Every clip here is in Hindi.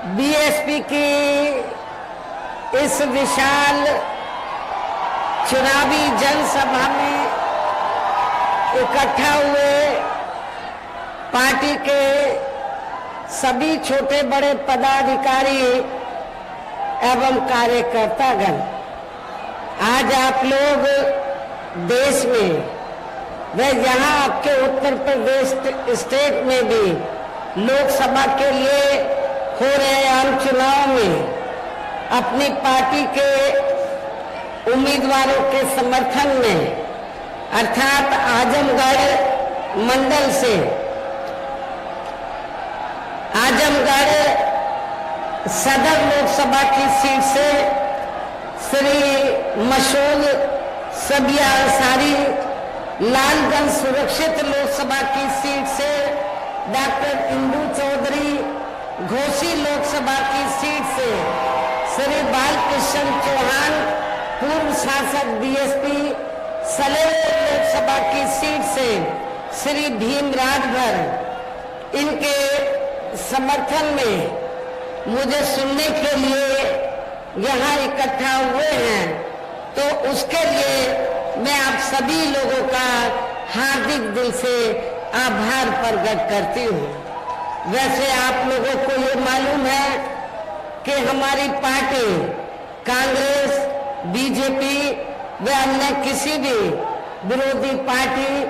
बीएसपी की इस विशाल चुनावी जनसभा में इकट्ठा हुए पार्टी के सभी छोटे बड़े पदाधिकारी एवं कार्यकर्तागण, आज आप लोग देश में व यहाँ आपके उत्तर प्रदेश स्टेट में भी लोकसभा के लिए हो रहे आम चुनाव में अपनी पार्टी के उम्मीदवारों के समर्थन में अर्थात आजमगढ़ मंडल से आजमगढ़ सदर लोकसभा की सीट से श्री मशहूर सबिया अंसारी, लालगंज सुरक्षित लोकसभा की सीट से डॉक्टर इंदू चौधरी, घोसी लोकसभा की सीट से श्री बालकृष्ण चौहान, पूर्व सांसद बीएसपी, सलेमपुर लोकसभा की सीट से श्री भीम राजभर, इनके समर्थन में मुझे सुनने के लिए यहाँ इकट्ठा हुए हैं, तो उसके लिए मैं आप सभी लोगों का हार्दिक दिल से आभार प्रकट करती हूँ। वैसे आप लोगों को ये मालूम है कि हमारी पार्टी कांग्रेस, बीजेपी व अन्य किसी भी विरोधी पार्टी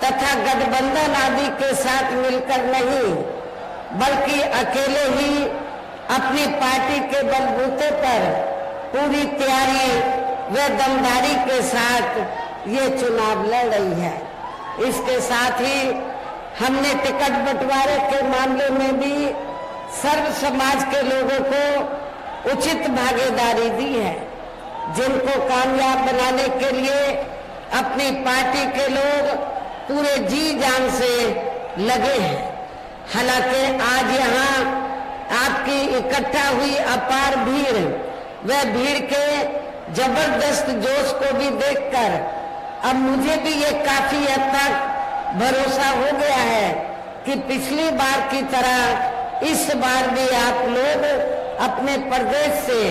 तथा गठबंधन आदि के साथ मिलकर नहीं, बल्कि अकेले ही अपनी पार्टी के बलबूते पर पूरी तैयारी व दमदारी के साथ ये चुनाव लड़ रही है। इसके साथ ही हमने टिकट बंटवारे के मामले में भी सर्व समाज के लोगों को उचित भागीदारी दी है, जिनको कामयाब बनाने के लिए अपनी पार्टी के लोग पूरे जी जान से लगे हैं। हालांकि आज यहाँ आपकी इकट्ठा हुई अपार भीड़ व भीड़ के जबरदस्त जोश को भी देखकर अब मुझे भी ये काफी हद तक भरोसा हो गया है कि पिछली बार की तरह इस बार भी आप लोग अपने प्रदेश से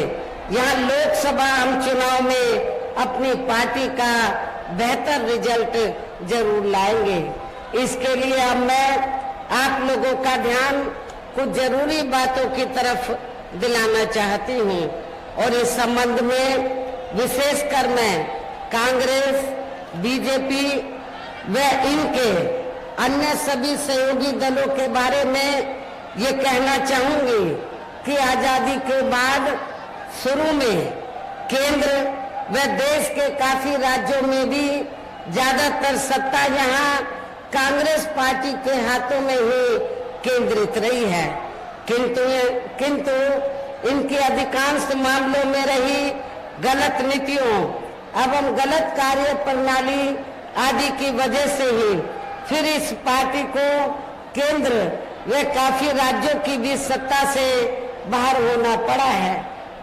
यहाँ लोकसभा आम चुनाव में अपनी पार्टी का बेहतर रिजल्ट जरूर लाएंगे। इसके लिए अब मैं आप लोगों का ध्यान कुछ जरूरी बातों की तरफ दिलाना चाहती हूँ और इस संबंध में विशेषकर मैं कांग्रेस, बीजेपी व इनके अन्य सभी सहयोगी दलों के बारे में ये कहना चाहूंगी कि आजादी के बाद शुरू में केंद्र व देश के काफी राज्यों में भी ज्यादातर सत्ता यहाँ कांग्रेस पार्टी के हाथों में ही केंद्रित रही है, किंतु इनके अधिकांश मामलों में रही गलत नीतियों एवं गलत कार्य प्रणाली आदि की वजह से ही फिर इस पार्टी को केंद्र व काफी राज्यों की भी सत्ता से बाहर होना पड़ा है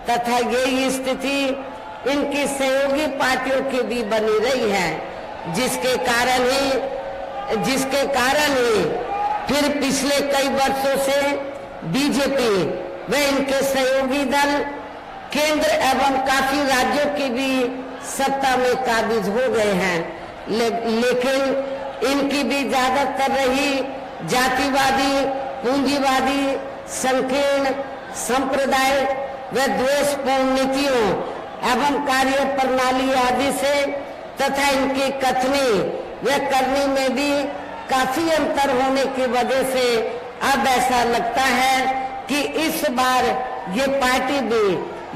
तथा यही स्थिति इनकी सहयोगी पार्टियों की भी बनी रही है, जिसके कारण ही फिर पिछले कई वर्षों से बीजेपी व इनके सहयोगी दल केंद्र एवं काफी राज्यों की भी सत्ता में काबिज हो गए हैं, लेकिन इनकी भी ज्यादातर रही जातिवादी, पूंजीवादी, संकीर्ण, सांप्रदायिक व द्वेषपूर्ण नीतियों एवं कार्य प्रणाली आदि से तथा इनकी कथनी व करनी में भी काफी अंतर होने की वजह से अब ऐसा लगता है कि इस बार ये पार्टी भी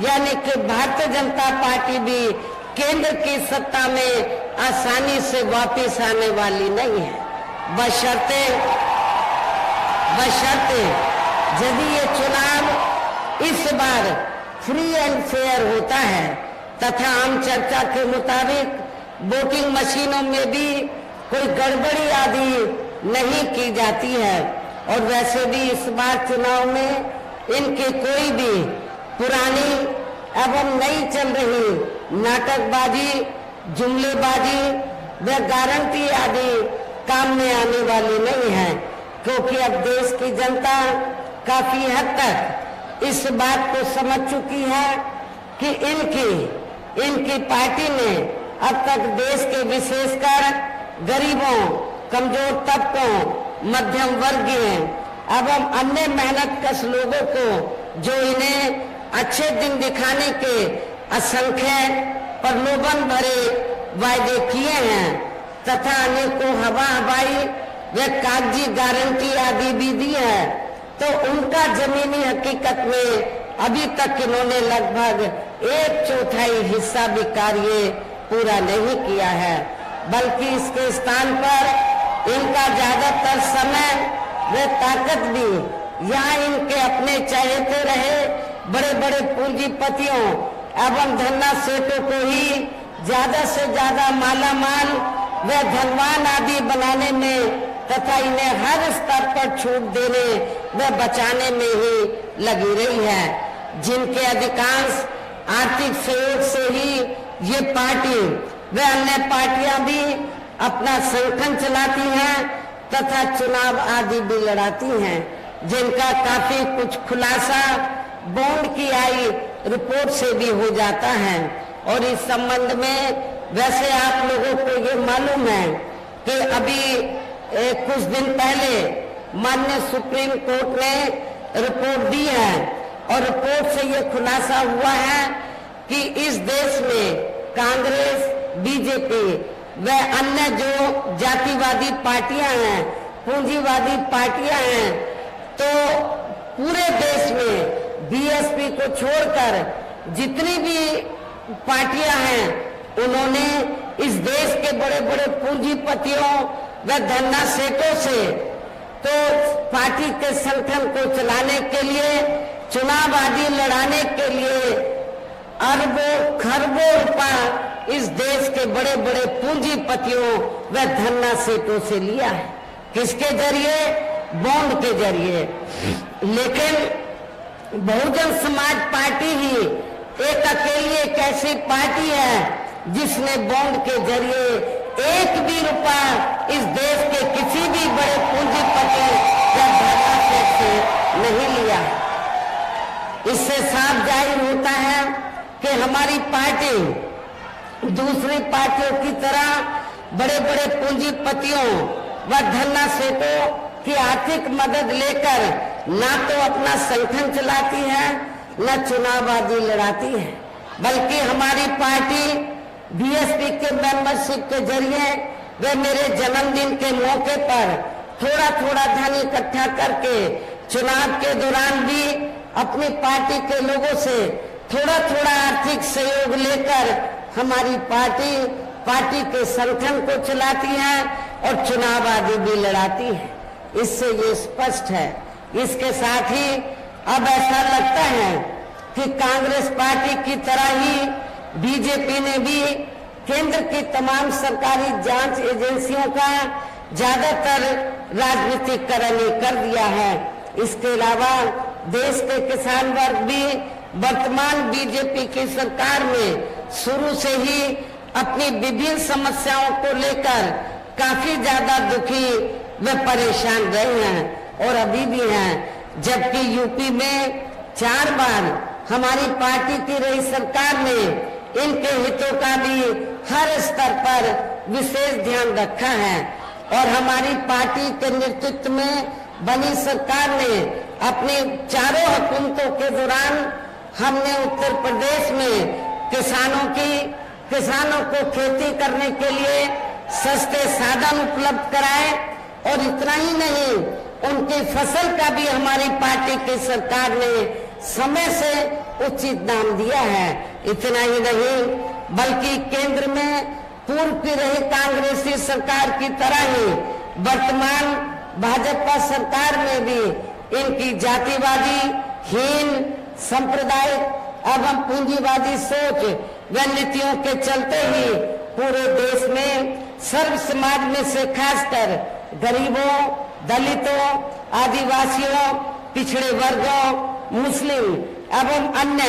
यानी कि भारतीय जनता पार्टी भी केंद्र की सत्ता में आसानी से वापस आने वाली नहीं है, बशर्ते यदि ये चुनाव इस बार फ्री एंड फेयर होता है तथा आम चर्चा के मुताबिक वोटिंग मशीनों में भी कोई गड़बड़ी आदि नहीं की जाती है और वैसे भी इस बार चुनाव में इनकी कोई भी पुरानी एवं नई चल रही नाटकबाजी, जुमलेबाजी व गारंटी आदि काम में आने वाली नहीं है, क्योंकि अब देश की जनता काफी हद तक इस बात को समझ चुकी है कि इनकी पार्टी ने अब तक देश के विशेषकर गरीबों, कमजोर तबकों, मध्यम वर्गीय एवं अन्य मेहनतकश लोगों को जो इन्हें अच्छे दिन दिखाने के असंख्य प्रलोभन भरे वायदे किए हैं तथा अनेकों हवाई व कागजी गारंटी आदि भी दी है, तो उनका जमीनी हकीकत में अभी तक इन्होंने लगभग 1/4 हिस्सा भी कार्य पूरा नहीं किया है, बल्कि इसके स्थान पर इनका ज्यादातर समय व ताकत भी यहाँ इनके अपने चाहते रहे बड़े बड़े पूंजीपतियों एवं धन्ना सेठों को ही ज्यादा से ज्यादा मालामाल व धनवान आदि बनाने में तथा इन्हें हर स्तर पर छूट देने व बचाने में ही लगी रही है, जिनके अधिकांश आर्थिक सहयोग से ही ये पार्टी व अन्य पार्टियां भी अपना संगठन चलाती हैं तथा चुनाव आदि भी लड़ाती हैं, जिनका काफी कुछ खुलासा बॉन्ड की आई रिपोर्ट से भी हो जाता है। और इस संबंध में वैसे आप लोगों को ये मालूम है कि अभी कुछ दिन पहले माननीय सुप्रीम कोर्ट ने रिपोर्ट दी है और रिपोर्ट से ये खुलासा हुआ है कि इस देश में कांग्रेस, बीजेपी व अन्य जो जातिवादी पार्टियां हैं, पूंजीवादी पार्टियां हैं, तो पूरे देश में बीएसपी को छोड़कर जितनी भी पार्टियां हैं उन्होंने इस देश के बड़े बड़े पूंजीपतियों व धन्ना सेठों से तो पार्टी के संगठन को चलाने के लिए, चुनाव आदि लड़ाने के लिए अरबों खरबों रुपया इस देश के बड़े बड़े पूंजीपतियों व धन्ना सेठों से लिया है। किसके जरिए? बॉन्ड के जरिए। लेकिन बहुजन समाज पार्टी ही एक अकेली एक ऐसी पार्टी है जिसने बॉन्ड के जरिए एक भी रुपया इस देश के किसी भी बड़े पूंजीपति या धन्ना सेठ से नहीं लिया। इससे साफ जाहिर होता है कि हमारी पार्टी दूसरी पार्टियों की तरह बड़े बड़े पूंजीपतियों व धन्ना सेठों की आर्थिक मदद लेकर ना तो अपना संगठन चलाती है न चुनाव आदि लड़ाती है, बल्कि हमारी पार्टी बीएसपी के मेंबरशिप के जरिए वे मेरे जन्मदिन के मौके पर थोड़ा थोड़ा धन इकट्ठा करके चुनाव के दौरान भी अपनी पार्टी के लोगों से थोड़ा थोड़ा आर्थिक सहयोग लेकर हमारी पार्टी के संगठन को चलाती है और चुनाव आदि भी लड़ाती है। इससे ये स्पष्ट है। इसके साथ ही अब ऐसा लगता है कि कांग्रेस पार्टी की तरह ही बीजेपी ने भी केंद्र की तमाम सरकारी जांच एजेंसियों का ज्यादातर राजनीतिकरण कर दिया है। इसके अलावा देश के किसान वर्ग भी वर्तमान बीजेपी की सरकार में शुरू से ही अपनी विभिन्न समस्याओं को लेकर काफी ज्यादा दुखी व परेशान रहे हैं और अभी भी हैं, जबकि यूपी में 4 बार हमारी पार्टी की रही सरकार ने इनके हितों का भी हर स्तर पर विशेष ध्यान रखा है और हमारी पार्टी के नेतृत्व में बनी सरकार ने अपनी चारों हुकूमतों के दौरान हमने उत्तर प्रदेश में किसानों को खेती करने के लिए सस्ते साधन उपलब्ध कराए और इतना ही नहीं, उनकी फसल का भी हमारी पार्टी की सरकार ने समय से उचित दाम दिया है। इतना ही नहीं, बल्कि केंद्र में पूर्व की रही कांग्रेसी सरकार की तरह ही वर्तमान भाजपा सरकार में भी इनकी जातिवादी, हीन, सांप्रदायिक एवं पूंजीवादी सोच व नीतियों के चलते ही पूरे देश में सर्व समाज में से खासकर गरीबों, दलितों, आदिवासियों, पिछड़े वर्गों, मुस्लिम एवं अन्य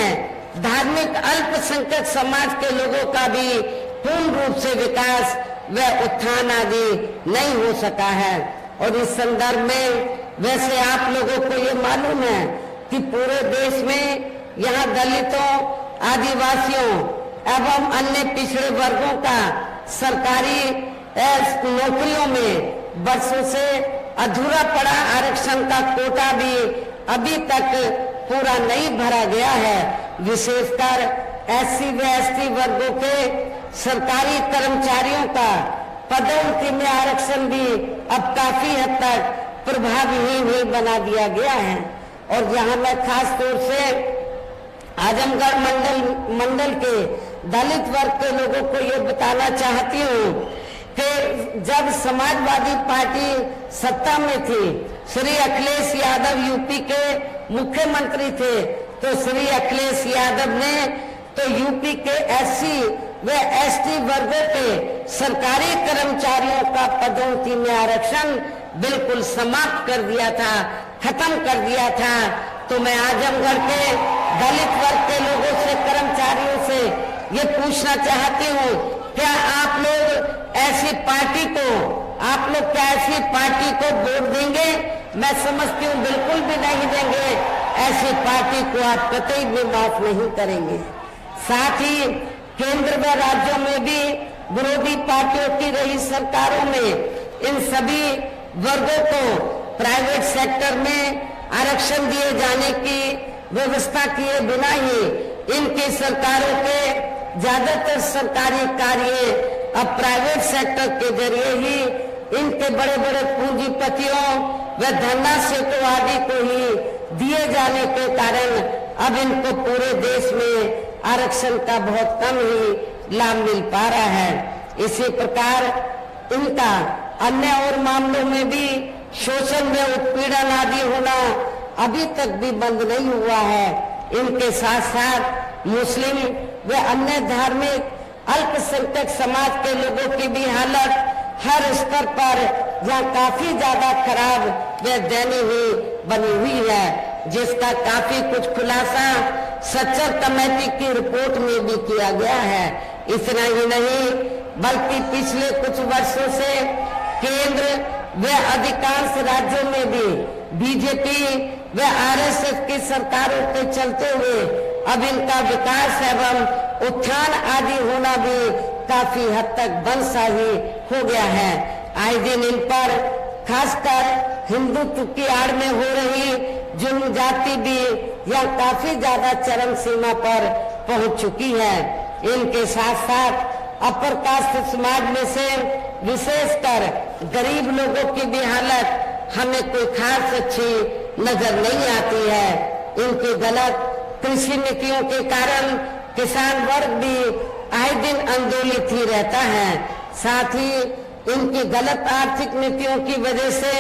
धार्मिक अल्पसंख्यक समाज के लोगों का भी पूर्ण रूप से विकास व उत्थान आदि नहीं हो सका है। और इस संदर्भ में वैसे आप लोगों को ये मालूम है कि पूरे देश में यहाँ दलितों, आदिवासियों एवं अन्य पिछड़े वर्गों का सरकारी नौकरियों में वर्षों से अधूरा पड़ा आरक्षण का कोटा भी अभी तक पूरा नहीं भरा गया है। विशेषकर SC व ST वर्गों के सरकारी कर्मचारियों का पदोन्नति में आरक्षण भी अब काफी हद तक प्रभावहीन ही बना दिया गया है। और यहाँ मैं खास तौर से आजमगढ़ मंडल के दलित वर्ग के लोगों को ये बताना चाहती हूँ कि जब समाजवादी पार्टी सत्ता में थी, श्री अखिलेश यादव यूपी के मुख्यमंत्री थे, तो श्री अखिलेश यादव ने तो यूपी के SC व ST वर्गों के सरकारी कर्मचारियों का पदोन्नति में आरक्षण बिल्कुल समाप्त कर दिया था, खत्म कर दिया था। तो मैं आजमगढ़ के दलित वर्ग के लोगों से, कर्मचारियों से ये पूछना चाहती हूँ, क्या आप लोग ऐसी पार्टी को वोट देंगे? मैं समझती हूँ बिल्कुल भी नहीं देंगे। ऐसी पार्टी को आप कतई भी माफ नहीं करेंगे। साथ ही केंद्र व राज्यों में भी विरोधी पार्टियों की रही सरकारों में इन सभी वर्गों को प्राइवेट सेक्टर में आरक्षण दिए जाने की व्यवस्था किए बिना ही इनकी सरकारों के ज्यादातर सरकारी कार्य अब प्राइवेट सेक्टर के जरिए ही इनके बड़े बड़े पूंजीपतियों व धन्ना सेठों आदि को ही दिए जाने के कारण अब इनको पूरे देश में आरक्षण का बहुत कम ही लाभ मिल पा रहा है। इसी प्रकार इनका अन्य और मामलों में भी शोषण व उत्पीड़न आदि होना अभी तक भी बंद नहीं हुआ है। इनके साथ साथ मुस्लिम व अन्य धार्मिक अल्पसंख्यक समाज के लोगों की भी हालत हर स्तर पर यहाँ काफी ज्यादा खराब व दयनीय बनी हुई है, जिसका काफी कुछ खुलासा सच्चर कमेटी की रिपोर्ट में भी किया गया है। इतना ही नहीं बल्कि पिछले कुछ वर्षों से केंद्र व अधिकांश राज्यों में भी बीजेपी व RSS की सरकारों के चलते हुए अब इनका विकास एवं उत्थान आदि होना भी काफी हद तक बंद सा ही हो गया है। आए दिन इन पर खासकर हिंदुत्व की आड़ में हो रही जुल्म जाति भी यह काफी ज्यादा चरम सीमा पर पहुंच चुकी है। इनके साथ साथ अपर कास्ट समाज में से विशेषकर गरीब लोगों की भी हालत हमें कोई खास अच्छी नजर नहीं आती है। इनकी गलत कृषि नीतियों के कारण किसान वर्ग भी आए दिन आंदोलित ही रहता है। साथ ही इनकी गलत आर्थिक नीतियों की वजह से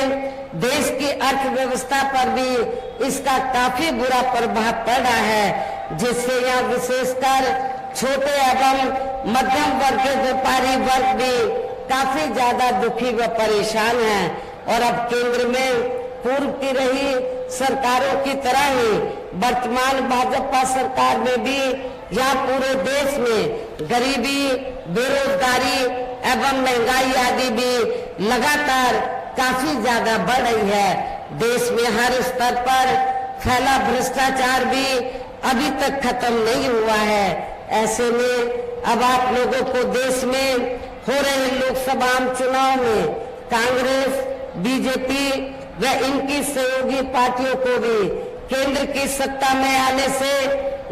देश की अर्थव्यवस्था पर भी इसका काफी बुरा प्रभाव पड़ रहा है, जिससे यहाँ विशेषकर छोटे एवं मध्यम वर्ग के व्यापारी वर्ग भी काफी ज्यादा दुखी व परेशान हैं। और अब केंद्र में पूर्व की रही सरकारों की तरह ही वर्तमान भाजपा सरकार में भी यहाँ पूरे देश में गरीबी, बेरोजगारी एवं महंगाई आदि भी लगातार काफी ज्यादा बढ़ रही है। देश में हर स्तर पर फैला भ्रष्टाचार भी अभी तक खत्म नहीं हुआ है। ऐसे में अब आप लोगों को देश में हो रहे लोकसभा चुनाव में कांग्रेस, बीजेपी व इनकी सहयोगी पार्टियों को भी केंद्र की सत्ता में आने से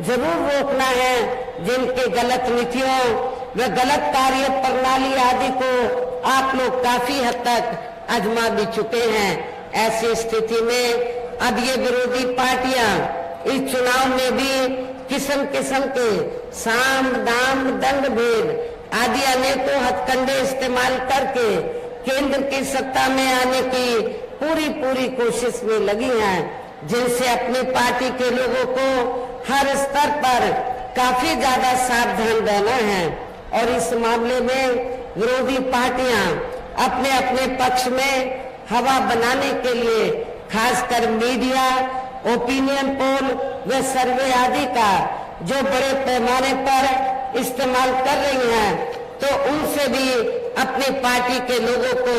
जरूर रोकना है, जिनके गलत नीतियों व गलत कार्य प्रणाली आदि को आप लोग काफी हद तक आजमा भी चुके हैं। ऐसी स्थिति में अब ये विरोधी पार्टियां इस चुनाव में भी किस्म किस्म के साम, दाम, दंड भेद आदि अनेकों हथकंडे इस्तेमाल करके केंद्र की सत्ता में आने की पूरी कोशिश में लगी हैं, जिनसे अपनी पार्टी के लोगों को हर स्तर पर काफी ज्यादा सावधान रहना है। और इस मामले में विरोधी पार्टियां अपने अपने पक्ष में हवा बनाने के लिए खासकर मीडिया, ओपिनियन पोल व सर्वे आदि का जो बड़े पैमाने पर इस्तेमाल कर रही हैं, तो उनसे भी अपनी पार्टी के लोगों को